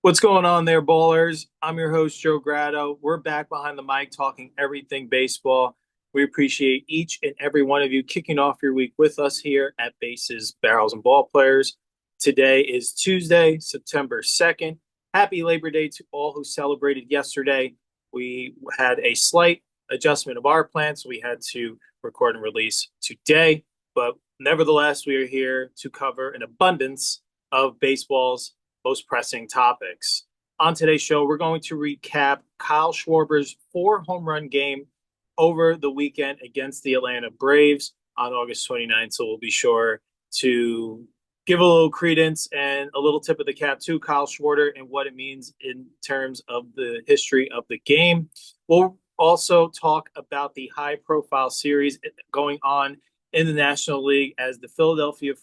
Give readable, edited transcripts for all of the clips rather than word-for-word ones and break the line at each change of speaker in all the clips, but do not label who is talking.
What's going on there, ballers? I'm your host, Joe Grado. We're back behind the mic talking everything baseball. We appreciate each and every one of you kicking off your week with us here at Bases, Barrels, and Ball Players. Today is Tuesday, September 2nd. Happy Labor Day to all who celebrated yesterday. We had a slight adjustment of our plans, so we had to record and release today. But nevertheless, we are here to cover an abundance of baseball's most pressing topics. On today's show, we're going to recap Kyle Schwarber's 4-home run game over the weekend against the Atlanta Braves on August 29th. So we'll be sure to give a little credence and a little tip of the cap to Kyle Schwarber and what it means in terms of the history of the game. We'll also talk about the high-profile series going on in the National League as the Philadelphia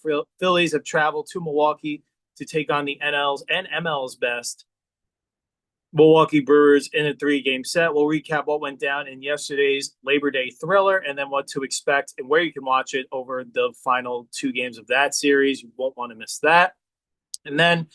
Phillies have traveled to Milwaukee to take on the NL's and ML's best Milwaukee Brewers in a 3-game set. We'll recap what went down in yesterday's Labor Day thriller and then what to expect and where you can watch it over the final 2 games of that series. You won't want to miss that. And then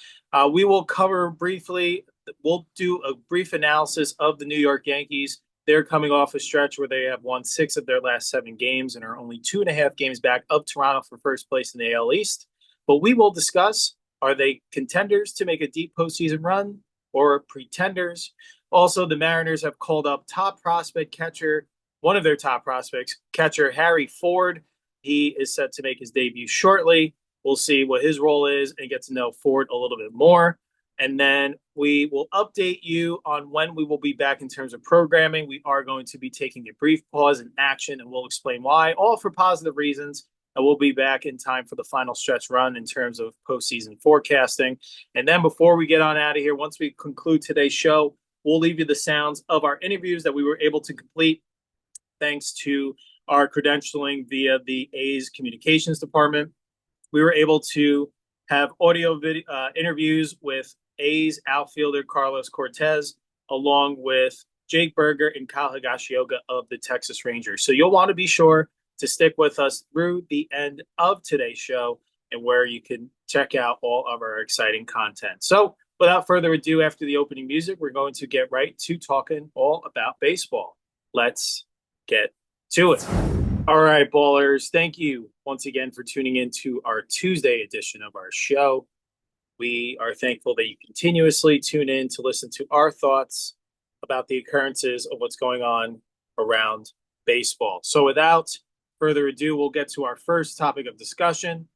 we will cover briefly, we'll do a brief analysis of the New York Yankees. They're coming off a stretch where they have won 6 of their last 7 games and are only 2.5 games back of Toronto for first place in the AL East. But we will discuss, are they contenders to make a deep postseason run or pretenders? Also, the Mariners have called up top prospect catcher, one of their top prospects, catcher Harry Ford. He is set to make his debut shortly. We'll see what his role is and get to know Ford a little bit more. And then we will update you on when we will be back in terms of programming. We are going to be taking a brief pause in action, and we'll explain why, all for positive reasons. And we'll be back in time for the final stretch run in terms of postseason forecasting. And then before we get on out of here, once we conclude today's show, we'll leave you the sounds of our interviews that we were able to complete thanks to our credentialing via the A's communications department. We were able to have audio interviews with A's outfielder Carlos Cortez, along with Jake Berger and Kyle Higashioka of the Texas Rangers. So you'll want to be sure to stick with us through the end of today's show and where you can check out all of our exciting content. So without further ado, after the opening music, we're going to get right to talking all about baseball. Let's get to it. All right, ballers, thank you once again for tuning in to our Tuesday edition of our show. We are thankful that you continuously tune in to listen to our thoughts about the occurrences of what's going on around baseball. So without further ado, we'll get to our first topic of discussion.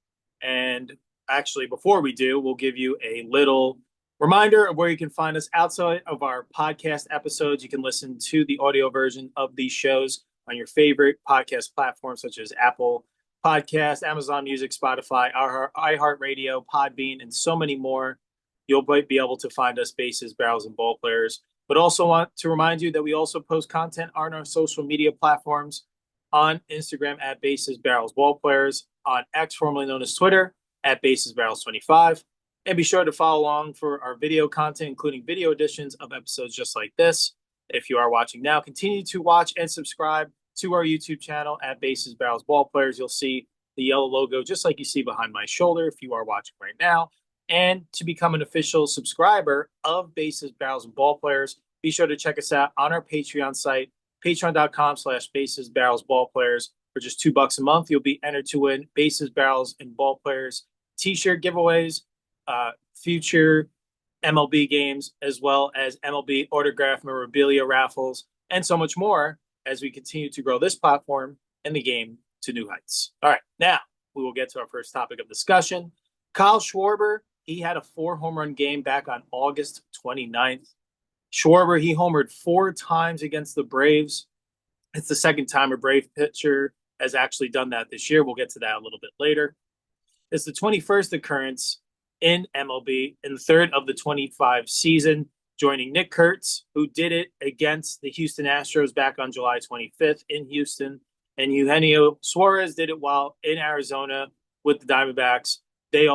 And actually, before we do, we'll give you a little reminder of where you can find us outside of our podcast episodes. You can listen to the audio version of these shows on your favorite podcast platforms, such as Apple Podcasts, Amazon Music, Spotify, iHeartRadio, Podbean, and so many more. You'll be able to find us, Bases, Barrels, and Ball Players. But also want to remind you that we also post content on our social media platforms, on Instagram at Bases Barrels Ball Players, on X, formerly known as Twitter, at Bases Barrels 25. And be sure to follow along for our video content, including video editions of episodes just like this. If you are watching now, continue to watch and subscribe to our YouTube channel at Bases Barrels Ball Players. You'll see the yellow logo just like you see behind my shoulder if you are watching right now. And to become an official subscriber of Bases Barrels and Ball Players, be sure to check us out on our Patreon site, patreon.com/Bases Barrels Ball Players. For just $2 a month, you'll be entered to win Bases Barrels and Ball Players t-shirt giveaways, future MLB games, as well as MLB autograph memorabilia raffles, and so much more as we continue to grow this platform and the game to new heights. All right, now we will get to our first topic of discussion. Kyle Schwarber, he had a 4-home run game back on August 29th. Schwarber, he homered 4 times against the Braves. It's the second time a Brave pitcher has actually done that this year. We'll get to that a little bit later. It's the 21st occurrence in MLB in the 3rd of the 25 season, joining Nick Kurtz, who did it against the Houston Astros back on July 25th in Houston, and Eugenio Suarez did it while in Arizona with the Diamondbacks. He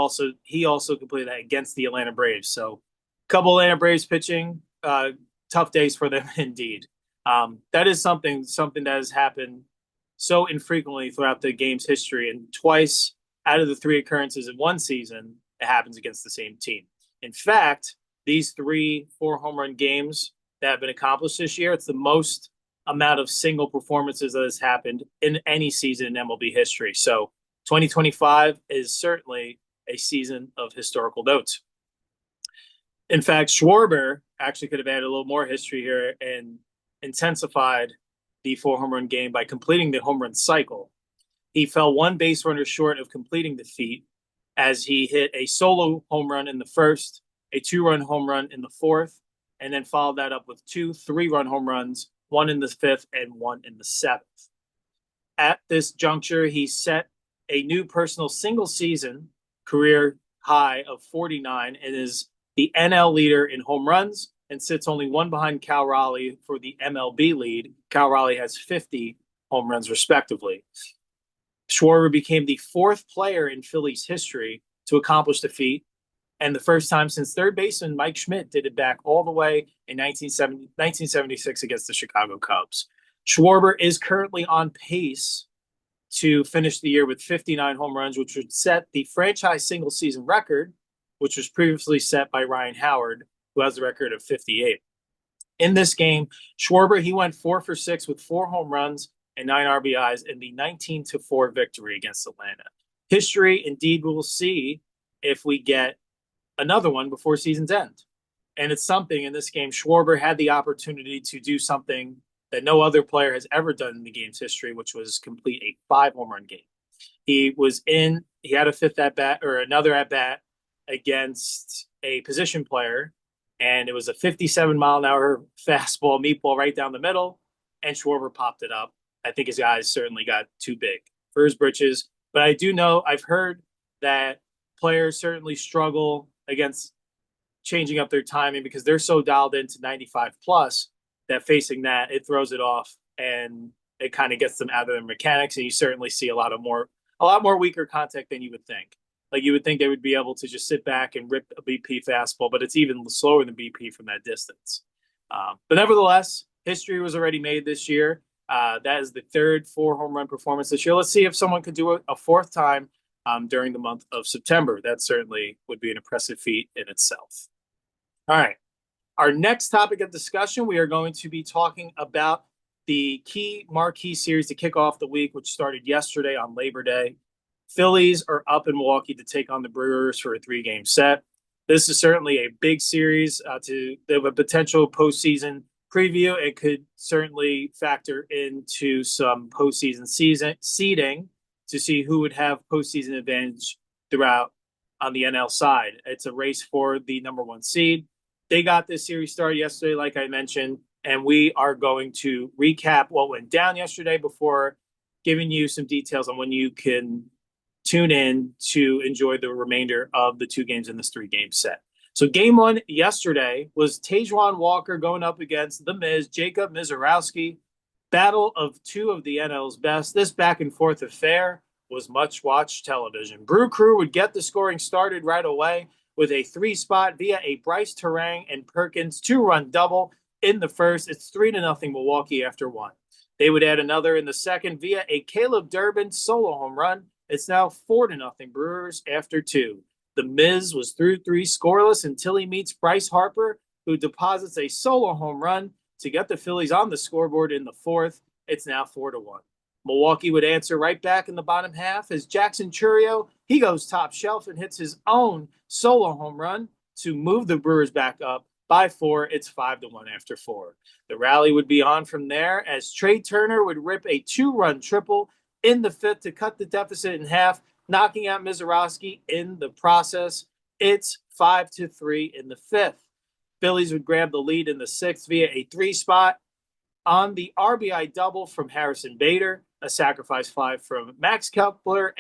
also completed that against the Atlanta Braves. So a couple Atlanta Braves pitching, tough days for them indeed. That is something that has happened so infrequently throughout the game's history, and twice out of the 3 occurrences in one season, it happens against the same team. In fact, these 3 4 home run games that have been accomplished this year. It's the most amount of single performances that has happened in any season in MLB history. So 2025 is certainly a season of historical notes. In fact, Schwarber actually could have added a little more history here and intensified the 4 home run game by completing the home run cycle. He fell one base runner short of completing the feat as he hit a solo home run in the first, a 2 run home run in the fourth, and then followed that up with 2 3 run home runs, one in the fifth and one in the seventh. At this juncture, he set a new personal single season career high of 49 and is the NL leader in home runs and sits only one behind Cal Raleigh for the MLB lead. Cal Raleigh has 50 home runs respectively. Schwarber became the 4th player in Phillies history to accomplish the feat, and the first time since third baseman Mike Schmidt did it back all the way in 1976 against the Chicago Cubs. Schwarber is currently on pace to finish the year with 59 home runs, which would set the franchise single season record, which was previously set by Ryan Howard, who has the record of 58. In this game, Schwarber, he went 4 for 6 with 4 home runs and 9 RBIs in the 19-4 victory against Atlanta. History, indeed, we'll see if we get another one before season's end. And it's something in this game. Schwarber had the opportunity to do something that no other player has ever done in the game's history, which was complete a 5 home run game. He had a fifth at bat or another at bat against a position player, and it was a 57-mile-an-hour fastball meatball right down the middle, and Schwarber popped it up. I think his eyes certainly got too big for his britches. But I do know, I've heard that players certainly struggle against changing up their timing because they're so dialed into 95 plus that facing that, it throws it off and it kind of gets them out of their mechanics. And you certainly see a lot more weaker contact than you would think. Like you would think they would be able to just sit back and rip a BP fastball, but it's even slower than BP from that distance. But nevertheless, history was already made this year. That is the 3rd 4 home run performance this year. Let's see if someone could do it a 4th time during the month of September. That certainly would be an impressive feat in itself. All right. Our next topic of discussion, we are going to be talking about the key marquee series to kick off the week, which started yesterday on Labor Day. Phillies are up in Milwaukee to take on the Brewers for a 3-game set. This is certainly a big series to have a potential postseason preview. It could certainly factor into some postseason seeding to see who would have postseason advantage throughout on the NL side. It's a race for the number 1 seed. They got this series started yesterday, like I mentioned, and we are going to recap what went down yesterday before giving you some details on when you can tune in to enjoy the remainder of the 2 games in this 3-game set. So game 1 yesterday was Tajuan Walker going up against the Miz, Jacob Misiorowski. Battle of 2 of the NL's best. This back and forth affair was much watched television. Brew Crew would get the scoring started right away with a 3-spot via a Bryce Terang and Perkins 2-run double in the first. It's 3-0 Milwaukee after 1. They would add another in the second via a Caleb Durbin solo home run. It's now 4-0 Brewers after 2. The Miz was through 3 scoreless until he meets Bryce Harper, who deposits a solo home run to get the Phillies on the scoreboard in the 4th. It's now 4-1. Milwaukee would answer right back in the bottom half as Jackson Chourio, he goes top shelf and hits his own solo home run to move the Brewers back up by 4. It's 5-1 after 4. The rally would be on from there as Trey Turner would rip a 2-run triple in the 5th to cut the deficit in half, knocking out Misiorowski in the process. It's 5-3 in the 5th. Phillies would grab the lead in the 6th via a 3-spot on the RBI double from Harrison Bader, a sacrifice fly from Max Kepler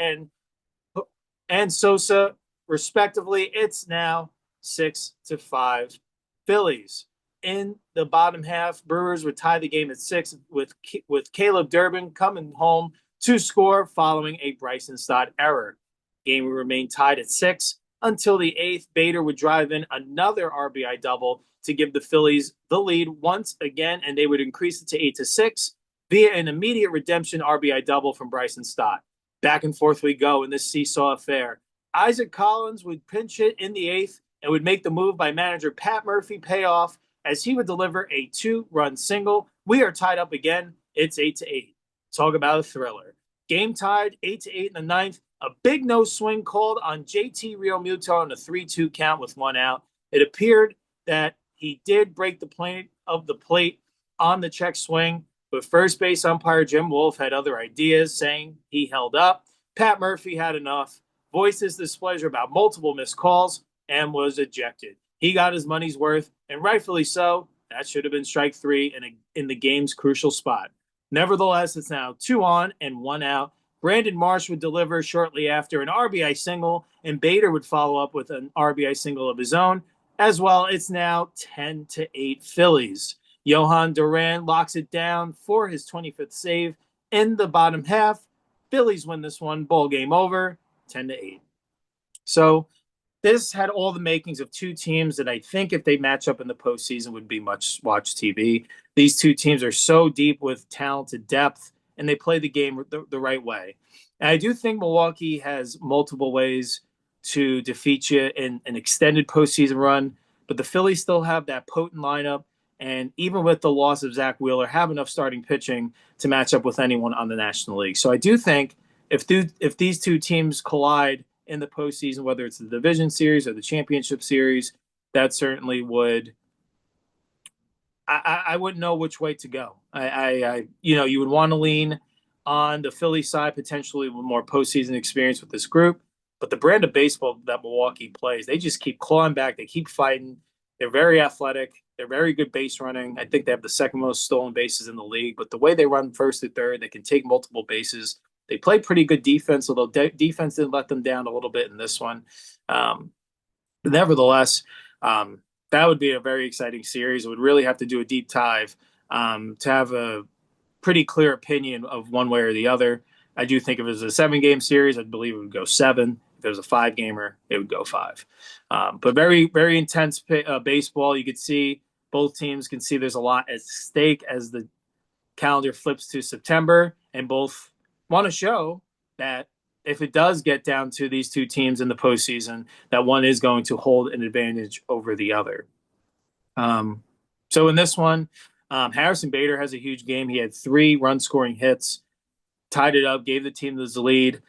and Sosa, respectively. It's now 6-5 Phillies. In the bottom half, Brewers would tie the game at 6 with Caleb Durbin coming home to score following a Bryson Stott error. Game would remain tied at 6 until the 8th. Bader would drive in another RBI double to give the Phillies the lead once again, and they would increase it to 8-6 via an immediate redemption RBI double from Bryson Stott. Back and forth we go in this seesaw affair. Isaac Collins would pinch hit in the 8th and would make the move by manager Pat Murphy pay off as he would deliver a 2-run single. We are tied up again. It's 8-8. Talk about a thriller. Game tied 8-8 in the ninth. A big no swing called on JT Realmuto on a 3-2 count with one out. It appeared that he did break the plate of the plate on the check swing, but first base umpire Jim Wolf had other ideas, saying he held up. Pat Murphy had enough, voiced his displeasure about multiple missed calls, and was ejected. He got his money's worth, and rightfully so. That should have been strike three in the game's crucial spot. Nevertheless, it's now 2 on and 1 out. Brandon Marsh would deliver shortly after an RBI single, and Bader would follow up with an RBI single of his own. As well, it's now 10-8 Phillies. Johan Duran locks it down for his 25th save in the bottom half. Phillies win this one, ball game over, 10-8. So this had all the makings of two teams that I think if they match up in the postseason would be much watched TV. These two teams are so deep with talented depth, and they play the game the right way. And I do think Milwaukee has multiple ways to defeat you in an extended postseason run, but the Phillies still have that potent lineup, and even with the loss of Zach Wheeler, have enough starting pitching to match up with anyone on the National League. So I do think if these two teams collide in the postseason, whether it's the division series or the championship series, that certainly would. I wouldn't know which way to go. You would want to lean on the Philly side potentially with more postseason experience with this group, but the brand of baseball that Milwaukee plays, they just keep clawing back. They keep fighting. They're very athletic. They're very good base running. I think they have the second most stolen bases in the league, but the way they run first to third, they can take multiple bases. They play pretty good defense, although defense did let them down a little bit in this one. Um, Nevertheless, that would be a very exciting series. It would really have to do a deep dive to have a pretty clear opinion of one way or the other. I do think if it was a 7-game series, I believe it would go 7. If it was a 5-gamer, it would go 5. But very, very intense baseball. You could see both teams can see there's a lot at stake as the calendar flips to September, and both want to show that if it does get down to these two teams in the postseason, that one is going to hold an advantage over the other. So in this one, Harrison Bader has a huge game. He had 3 run-scoring hits, tied it up, gave the team the lead.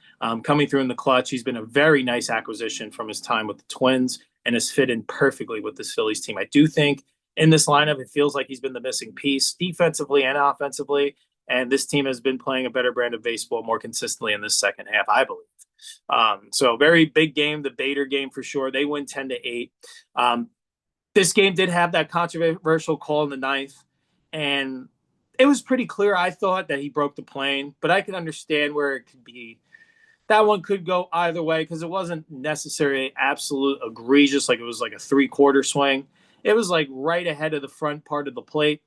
Coming through in the clutch, he's been a very nice acquisition from his time with the Twins and has fit in perfectly with this Phillies team. I do think in this lineup, it feels like he's been the missing piece defensively and offensively. And this team has been playing a better brand of baseball more consistently in this second half, I believe. So very big game, the Bader game for sure. They win 10-8. This game did have that controversial call in the ninth, and it was pretty clear, I thought, that he broke the plane, but I can understand where it could be. That one could go either way because it wasn't necessarily absolute egregious, like it was like a 3/4 swing. It was like right ahead of the front part of the plate,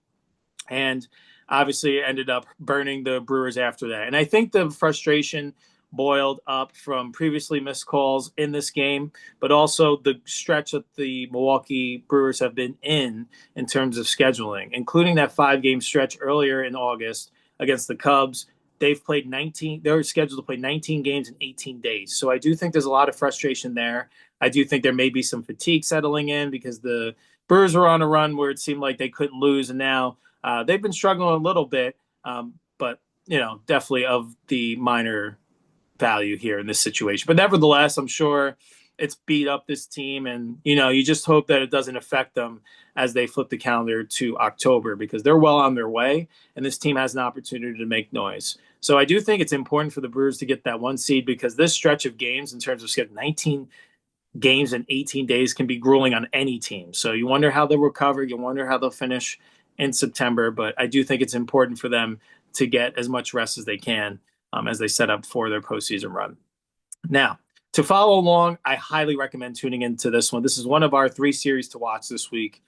and obviously it ended up burning the Brewers after that. And I think the frustration boiled up from previously missed calls in this game, but also the stretch that the Milwaukee Brewers have been in terms of scheduling, including that 5-game stretch earlier in August against the Cubs. They've played 19. They're scheduled to play 19 games in 18 days. So I do think there's a lot of frustration there. I do think there may be some fatigue settling in because the Brewers were on a run where it seemed like they couldn't lose, and now they've been struggling a little bit, but definitely of the minor value here in this situation. But nevertheless, I'm sure it's beat up this team, and you just hope that it doesn't affect them as they flip the calendar to October because they're well on their way, and this team has an opportunity to make noise. So I do think it's important for the Brewers to get that 1 seed because this stretch of games in terms of schedule, 19 games in 18 days can be grueling on any team. So you wonder how they'll recover. You wonder how they'll finish in September. But I do think it's important for them to get as much rest as they can as they set up for their postseason run. Now, to follow along, I highly recommend tuning into this one. This is one of our 3 series to watch this week.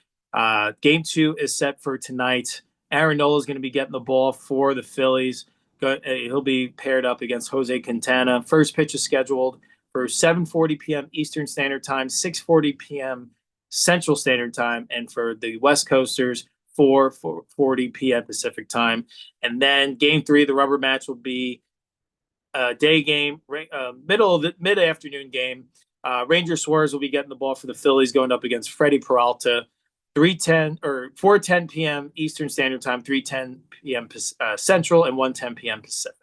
Game 2 is set for tonight. Aaron Nola is going to be getting the ball for the Phillies. He'll be paired up against Jose Quintana. First pitch is scheduled for 7:40 p.m. Eastern Standard Time, 6:40 p.m. Central Standard Time, and for the West Coasters, 4:40 p.m. Pacific Time. And then Game 3, the rubber match, will be a day game, mid-afternoon game Ranger Suarez will be getting the ball for the Phillies going up against Freddie Peralta. 3:10 or 4:10 p.m. Eastern Standard Time, 3:10 p.m. Central, and 1:10 p.m. Pacific.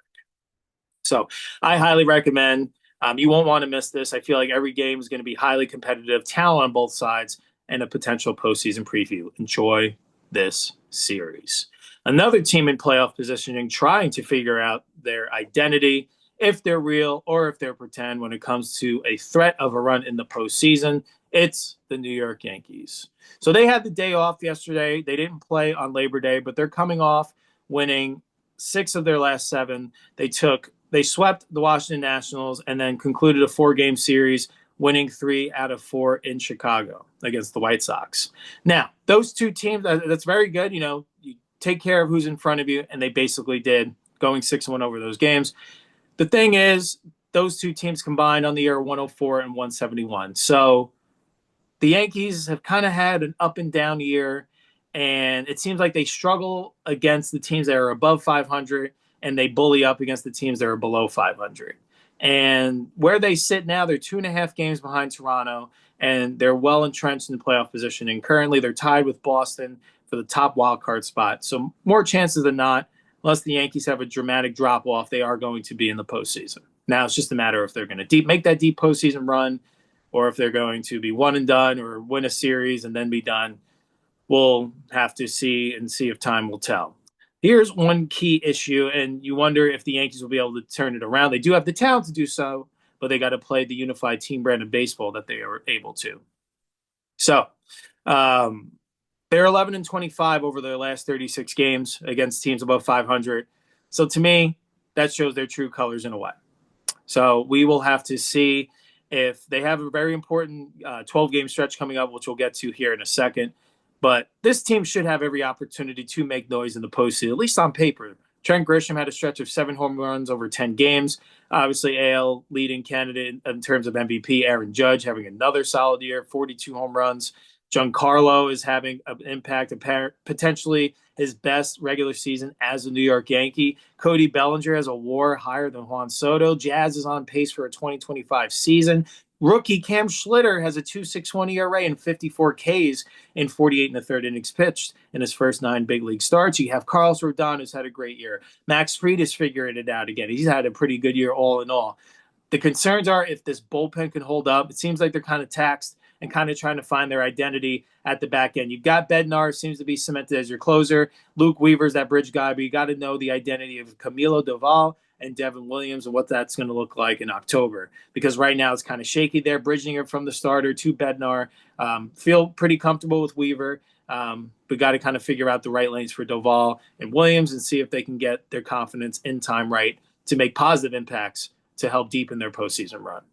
So I highly recommend. You won't want to miss this. I feel like every game is going to be highly competitive, talent on both sides, and a potential postseason preview. Enjoy this series. Another team in playoff positioning trying to figure out their identity, if they're real or if they're pretend when it comes to a threat of a run in the postseason. It's the New York Yankees. So they had the day off yesterday. They didn't play on Labor Day, but they're coming off winning 6 of their last 7. They swept the Washington Nationals and then concluded a 4-game series, winning 3 out of 4 in Chicago against the White Sox. Now, those two teams, that's very good. You take care of who's in front of you, and they basically did, going 6-1 over those games. The thing is, those two teams combined on the year 104 and 171. So the Yankees have kind of had an up and down year, and it seems like they struggle against the teams that are above 500, and they bully up against the teams that are below 500. And where they sit now, they're 2.5 games behind Toronto, and they're well entrenched in the playoff positioning. Currently, they're tied with Boston for the top wild card spot. So more chances than not, unless the Yankees have a dramatic drop off, they are going to be in the postseason. Now it's just a matter if they're going to make that deep postseason run, or if they're going to be one and done or win a series and then be done. We'll have to see if time will tell. Here's one key issue, and you wonder if the Yankees will be able to turn it around. They do have the talent to do so, but they got to play the unified team brand of baseball that they are able to. So they're 11-25 over their last 36 games against teams above 500. So to me, that shows their true colors in a way. So we will have to see if they have a very important 12-game stretch coming up, which we'll get to here in a second. But this team should have every opportunity to make noise in the postseason, at least on paper. Trent Grisham had a stretch of 7 home runs over 10 games. Obviously, AL leading candidate in terms of MVP, Aaron Judge, having another solid year, 42 home runs. Giancarlo is having an impact, potentially his best regular season as a New York Yankee. Cody Bellinger has a WAR higher than Juan Soto. Jazz is on pace for a 2025 season. Rookie Cam Schlitter has a 2.61 ERA and 54 Ks in 48 and a third innings pitched in his first 9 big league starts. You have Carlos Rodon, who's had a great year. Max Fried is figuring it out again. He's had a pretty good year all in all. The concerns are if this bullpen can hold up. It seems like they're kind of taxed and kind of trying to find their identity at the back end. You've got Bednar, seems to be cemented as your closer. Luke Weaver's that bridge guy, but you got to know the identity of Camilo Doval and Devin Williams and what that's going to look like in October. Because right now it's kind of shaky there, bridging it from the starter to Bednar. Feel pretty comfortable with Weaver, but got to kind of figure out the right lanes for Doval and Williams and see if they can get their confidence in time right to make positive impacts to help deepen their postseason run.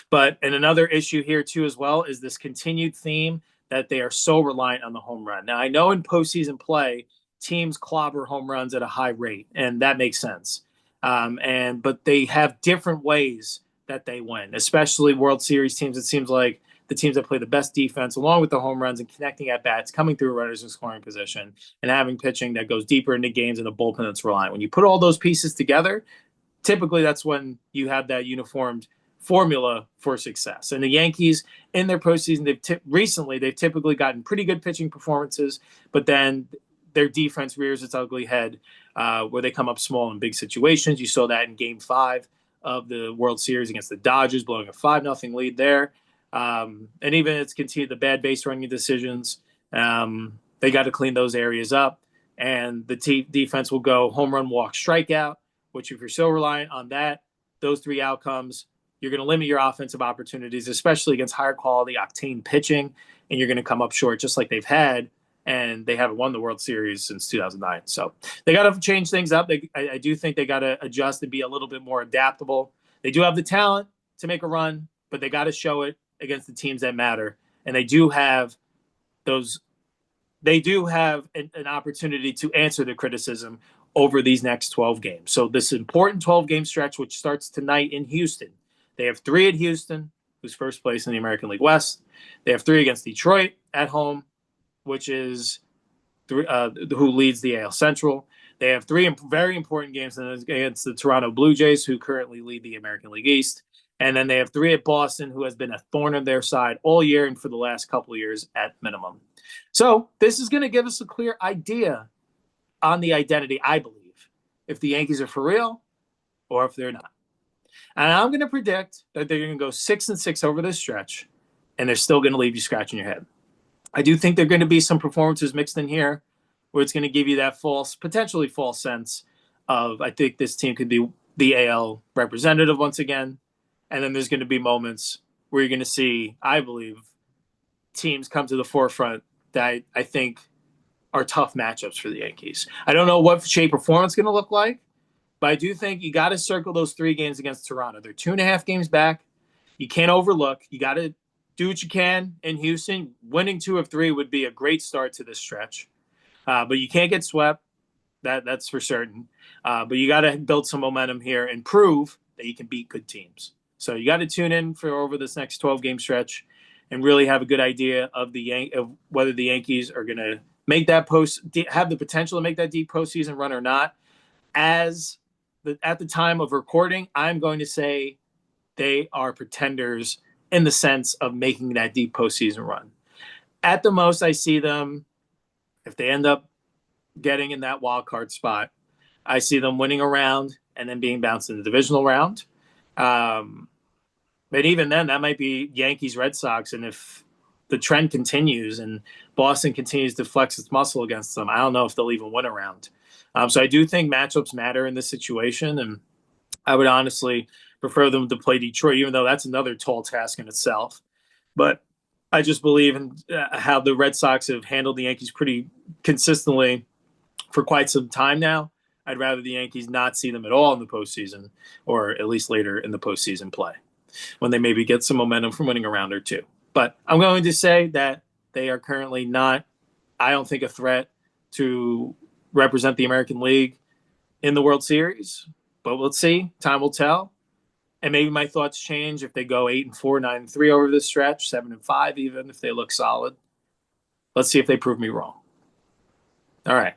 But another issue here too as well is this continued theme that they are so reliant on the home run. Now I know in postseason play, teams clobber home runs at a high rate, and that makes sense. But they have different ways that they win, especially World Series teams. It seems like the teams that play the best defense, along with the home runs and connecting at bats, coming through runners in scoring position, and having pitching that goes deeper into games and a bullpen that's reliant. When you put all those pieces together, typically that's when you have that uniformed formula for success. And the Yankees in their postseason, they've typically gotten pretty good pitching performances, but then their defense rears its ugly head where they come up small in big situations. You saw that in Game 5 of the World Series against the Dodgers, blowing a 5-0 lead there. And even it's continued the bad base running decisions. They got to clean those areas up, and the defense will go home run, walk, strikeout, which if you're so reliant on those 3 outcomes, you're going to limit your offensive opportunities, especially against higher quality octane pitching, and you're going to come up short just like they've had, and they haven't won the World Series since 2009. So they got to change things up. I do think they got to adjust and be a little bit more adaptable. They do have the talent to make a run, but they got to show it against the teams that matter, and they do have an opportunity to answer the criticism over these next 12 games. So this important 12-game stretch, which starts tonight in Houston. They have 3 at Houston, who's first place in the American League West. They have 3 against Detroit at home, which is who leads the AL Central. They have 3 very important games against the Toronto Blue Jays, who currently lead the American League East. And then they have 3 at Boston, who has been a thorn in their side all year and for the last couple of years at minimum. So this is going to give us a clear idea on the identity, I believe, if the Yankees are for real or if they're not. And I'm going to predict that they're going to go 6-6 over this stretch, and they're still going to leave you scratching your head. I do think there are going to be some performances mixed in here where it's going to give you that potentially false sense of, I think this team could be the AL representative once again. And then there's going to be moments where you're going to see, I believe, teams come to the forefront that I think are tough matchups for the Yankees. I don't know what shape or form it's going to look like, but I do think you got to circle those 3 games against Toronto. They're 2.5 games back. You can't overlook. You got to do what you can in Houston. Winning 2 of 3 would be a great start to this stretch. But you can't get swept. That's for certain. But you got to build some momentum here and prove that you can beat good teams. So you got to tune in for over this next 12-game stretch and really have a good idea of whether the Yankees are going to make that have the potential to make that deep postseason run or not. At the time of recording, I'm going to say they are pretenders in the sense of making that deep postseason run. At the most, I see them, if they end up getting in that wild card spot, I see them winning a round and then being bounced in the divisional round. But even then, that might be Yankees, Red Sox. And if the trend continues and Boston continues to flex its muscle against them, I don't know if they'll even win a round. So I do think matchups matter in this situation. And I would honestly prefer them to play Detroit, even though that's another tall task in itself. But I just believe in how the Red Sox have handled the Yankees pretty consistently for quite some time now. I'd rather the Yankees not see them at all in the postseason, or at least later in the postseason play, when they maybe get some momentum from winning a round or 2. But I'm going to say that they are currently not, I don't think, a threat to represent the American League in the World Series. But let's see. Time will tell. And maybe my thoughts change if they go 8-4, 9-3 over this stretch, 7-5 even, if they look solid. Let's see if they prove me wrong. All right.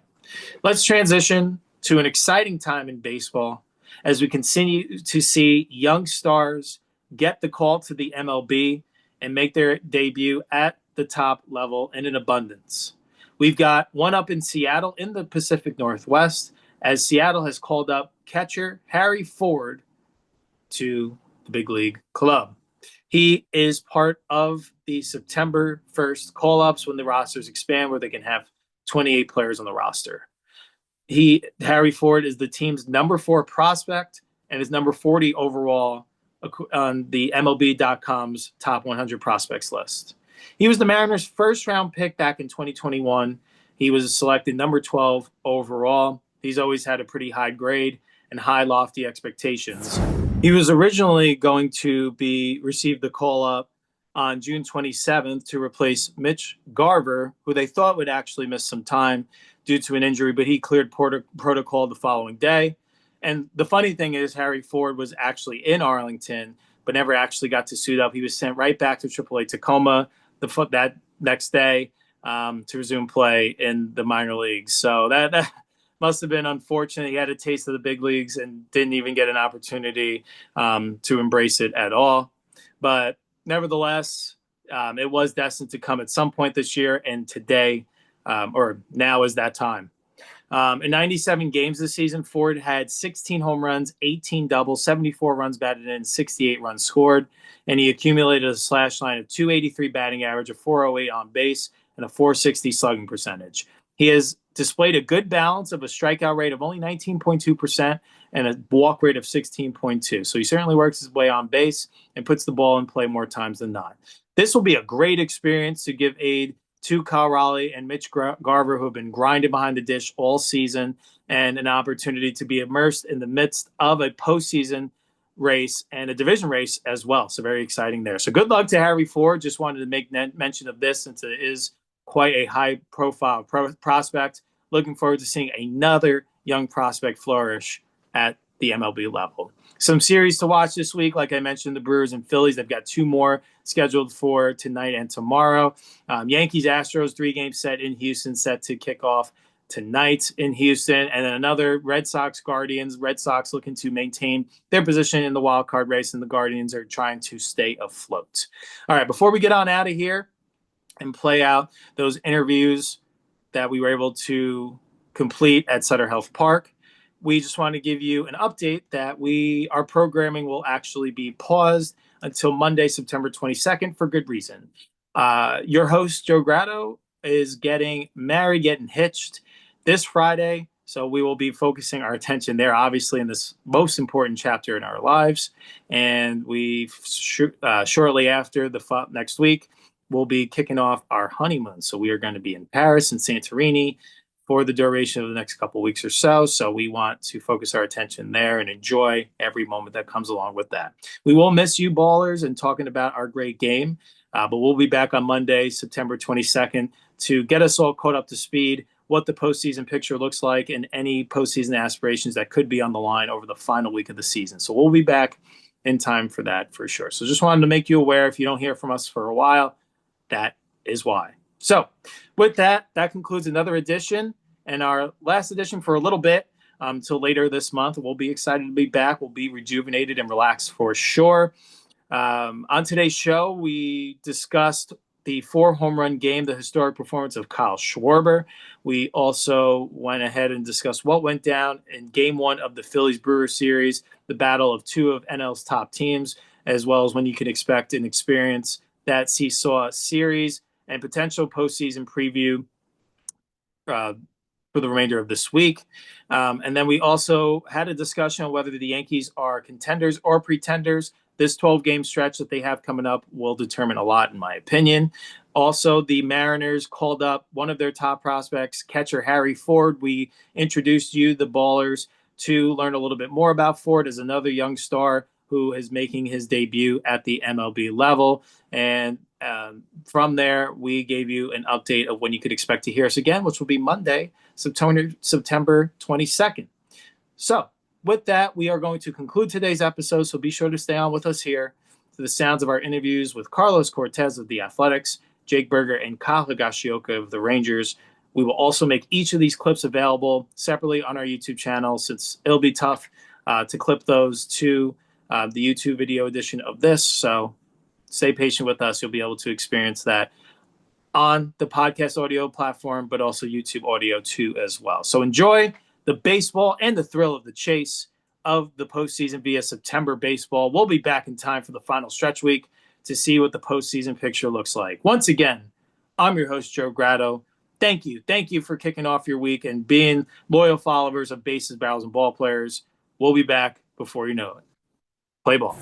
Let's transition to an exciting time in baseball as we continue to see young stars get the call to the MLB and make their debut at the top level and in abundance. We've got one up in Seattle in the Pacific Northwest, as Seattle has called up catcher Harry Ford to the big league club. He is part of the September 1st call-ups when the rosters expand, where they can have 28 players on the roster. Harry Ford is the team's number 4 prospect and is number 40 overall on the MLB.com's top 100 prospects list. He was the Mariners' first-round pick back in 2021. He was selected number 12 overall. He's always had a pretty high grade and high, lofty expectations. He was originally going to receive the call-up on June 27th to replace Mitch Garver, who they thought would actually miss some time due to an injury, but he cleared protocol the following day. And the funny thing is, Harry Ford was actually in Arlington, but never actually got to suit up. He was sent right back to AAA Tacoma that next day to resume play in the minor leagues. So that must have been unfortunate. He had a taste of the big leagues and didn't even get an opportunity to embrace it at all. But nevertheless, it was destined to come at some point this year, and today, or now, is that time. In 97 games this season, Ford had 16 home runs, 18 doubles, 74 runs batted in, 68 runs scored, and he accumulated a slash line of 283 batting average, a 408 on base, and a 460 slugging percentage. He has displayed a good balance of a strikeout rate of only 19.2% and a walk rate of 16.2. So he certainly works his way on base and puts the ball in play more times than not. This will be a great experience to give aid to Kyle Raleigh and Mitch Garver, who have been grinding behind the dish all season, and an opportunity to be immersed in the midst of a postseason race and a division race as well. So very exciting there. So good luck to Harry Ford. Just wanted to make mention of this since it is quite a high-profile prospect. Looking forward to seeing another young prospect flourish at the MLB level. Some series to watch this week, like I mentioned, the Brewers and Phillies. They've got 2 more scheduled for tonight and tomorrow. Yankees-Astros 3-game set in Houston, set to kick off tonight in Houston, and then another Red Sox Guardians. Red Sox looking to maintain their position in the wild card race, and the Guardians are trying to stay afloat. All right, before we get on out of here and play out those interviews that we were able to complete at Sutter Health Park, we just want to give you an update that our programming will actually be paused until Monday, September 22nd for good reason. Your host, Joe Grado, is getting married, getting hitched this Friday. So we will be focusing our attention there, obviously, in this most important chapter in our lives. And shortly after next week, we'll be kicking off our honeymoon. So we are going to be in Paris and Santorini for the duration of the next couple of weeks or so. So we want to focus our attention there and enjoy every moment that comes along with that. We will miss you, ballers, and talking about our great game. But we'll be back on Monday, September 22nd, to get us all caught up to speed, what the postseason picture looks like, and any postseason aspirations that could be on the line over the final week of the season. So we'll be back in time for that for sure. So just wanted to make you aware, if you don't hear from us for a while, that is why. So with that concludes another edition, and our last edition for a little bit until later this month. We'll be excited to be back. We'll be rejuvenated and relaxed for sure. On today's show, we discussed the 4-home run game, the historic performance of Kyle Schwarber. We also went ahead and discussed what went down in Game 1 of the Phillies Brewers series, the battle of two of NL's top teams, as well as when you can expect and experience that seesaw series, and potential postseason preview for the remainder of this week. And then we also had a discussion on whether the Yankees are contenders or pretenders. This 12-game stretch that they have coming up will determine a lot, in my opinion. Also, the Mariners called up one of their top prospects, catcher Harry Ford. We introduced you, the ballers, to learn a little bit more about Ford as another young star who is making his debut at the MLB level. And from there, we gave you an update of when you could expect to hear us again, which will be Monday, September 22nd. So with that, we are going to conclude today's episode, so be sure to stay on with us here to the sounds of our interviews with Carlos Cortez of the Athletics, Jake Berger, and Kyle Higashioka of the Rangers. We will also make each of these clips available separately on our YouTube channel, since it'll be tough to clip those to the YouTube video edition of this. So stay patient with us. You'll be able to experience that on the podcast audio platform, but also YouTube audio too as well. So enjoy the baseball and the thrill of the chase of the postseason via September baseball. We'll be back in time for the final stretch week to see what the postseason picture looks like. Once again, I'm your host, Joe Grado. Thank you. Thank you for kicking off your week and being loyal followers of Bases, Barrels, and Ball Players. We'll be back before you know it. Play ball.